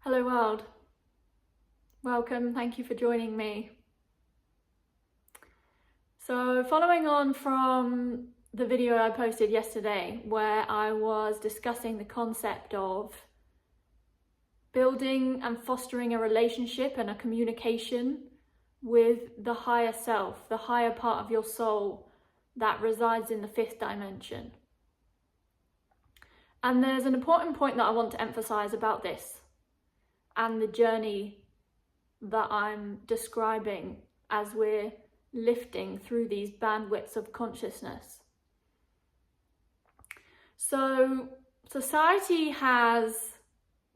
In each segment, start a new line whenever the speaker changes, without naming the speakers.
Hello world, welcome, thank you for joining me. So following on from the video I posted yesterday where I was discussing the concept of building and fostering a relationship and a communication with the higher self, the higher part of your soul that resides in the fifth dimension. And there's an important point that I want to emphasize about this and the journey that I'm describing as we're lifting through these bandwidths of consciousness. So society has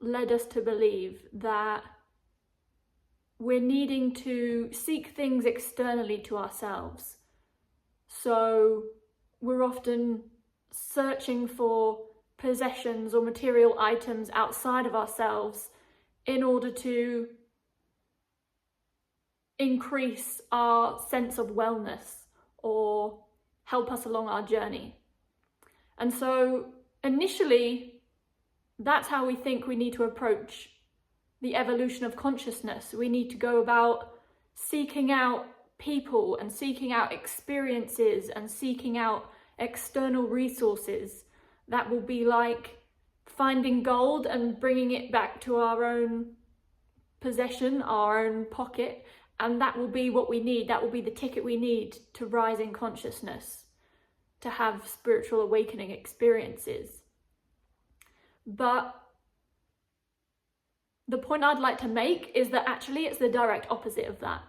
led us to believe that we're needing to seek things externally to ourselves. So we're often searching for possessions or material items outside of ourselves in order to increase our sense of wellness or help us along our journey. And so initially, that's how we think we need to approach the evolution of consciousness. We need to go about seeking out people and seeking out experiences and seeking out external resources that will be like finding gold and bringing it back to our own possession, our own pocket, and that will be what we need. That will be the ticket we need to rise in consciousness, to have spiritual awakening experiences. But the point I'd like to make is that actually it's the direct opposite of that.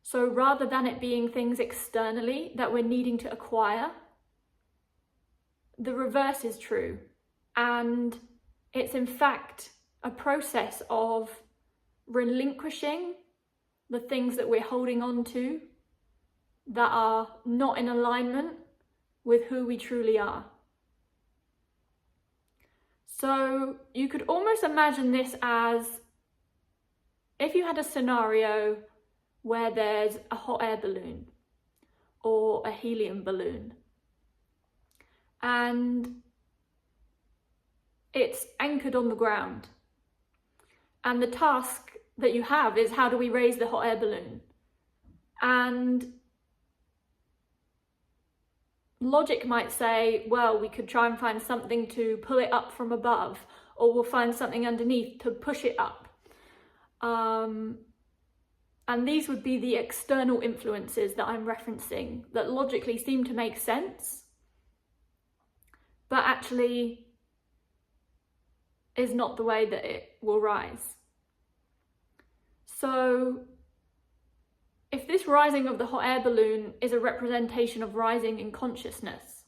So rather than it being things externally that we're needing to acquire, the reverse is true. And it's in fact a process of relinquishing the things that we're holding on to that are not in alignment with who we truly are. So you could almost imagine this as if you had a scenario where there's a hot air balloon or a helium balloon, and it's anchored on the ground. And the task that you have is, how do we raise the hot air balloon? And logic might say, well, we could try and find something to pull it up from above, or we'll find something underneath to push it up. And these would be the external influences that I'm referencing that logically seem to make sense, but actually is not the way that it will rise. So if this rising of the hot air balloon is a representation of rising in consciousness,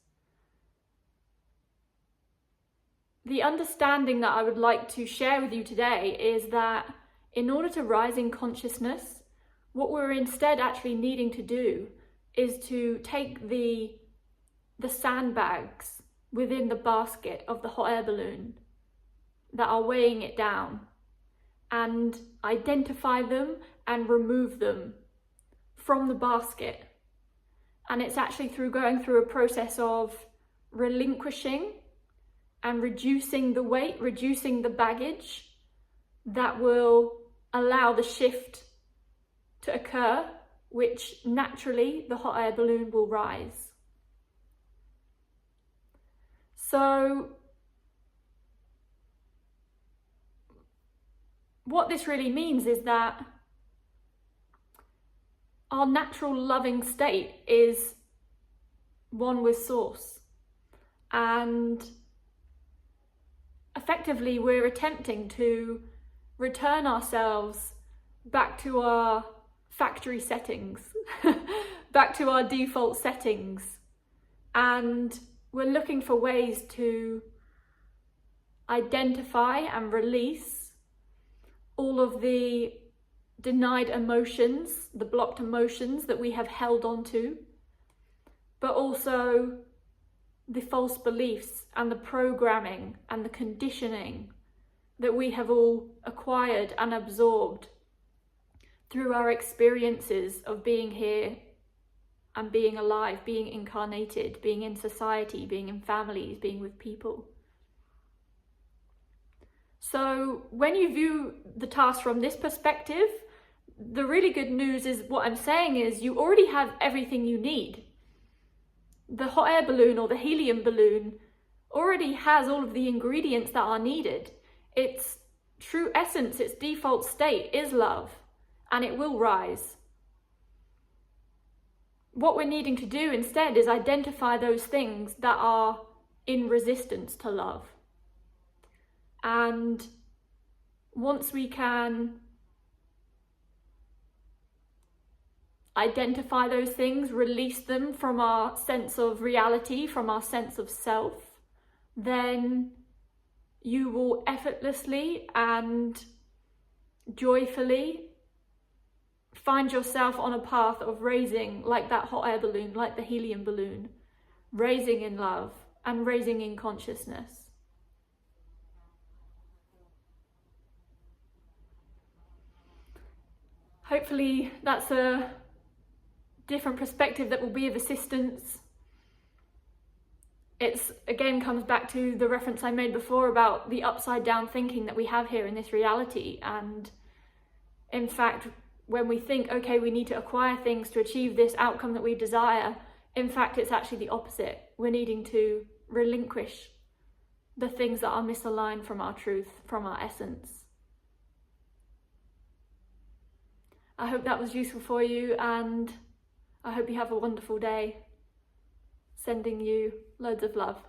the understanding that I would like to share with you today is that in order to rise in consciousness, what we're instead actually needing to do is to take the sandbags within the basket of the hot air balloon that are weighing it down and identify them and remove them from the basket. And it's actually through going through a process of relinquishing and reducing the weight, reducing the baggage, that will allow the shift to occur, which naturally the hot air balloon will rise. So what this really means is that our natural loving state is one with Source. And effectively, we're attempting to return ourselves back to our factory settings, back to our default settings. And we're looking for ways to identify and release all of the denied emotions, the blocked emotions that we have held on to, but also the false beliefs and the programming and the conditioning that we have all acquired and absorbed through our experiences of being here and being alive, being incarnated, being in society, being in families, being with people. So when you view the task from this perspective, the really good news is what I'm saying is you already have everything you need. The hot air balloon or the helium balloon already has all of the ingredients that are needed. Its true essence, its default state is love, and it will rise. What we're needing to do instead is identify those things that are in resistance to love. And once we can identify those things, release them from our sense of reality, from our sense of self, then you will effortlessly and joyfully find yourself on a path of raising, like that hot air balloon, like the helium balloon, raising in love and raising in consciousness. Hopefully that's a different perspective that will be of assistance. It's again comes back to the reference I made before about the upside down thinking that we have here in this reality. And in fact, when we think, okay, we need to acquire things to achieve this outcome that we desire, in fact, it's actually the opposite. We're needing to relinquish the things that are misaligned from our truth, from our essence. I hope that was useful for you, and I hope you have a wonderful day. Sending you loads of love.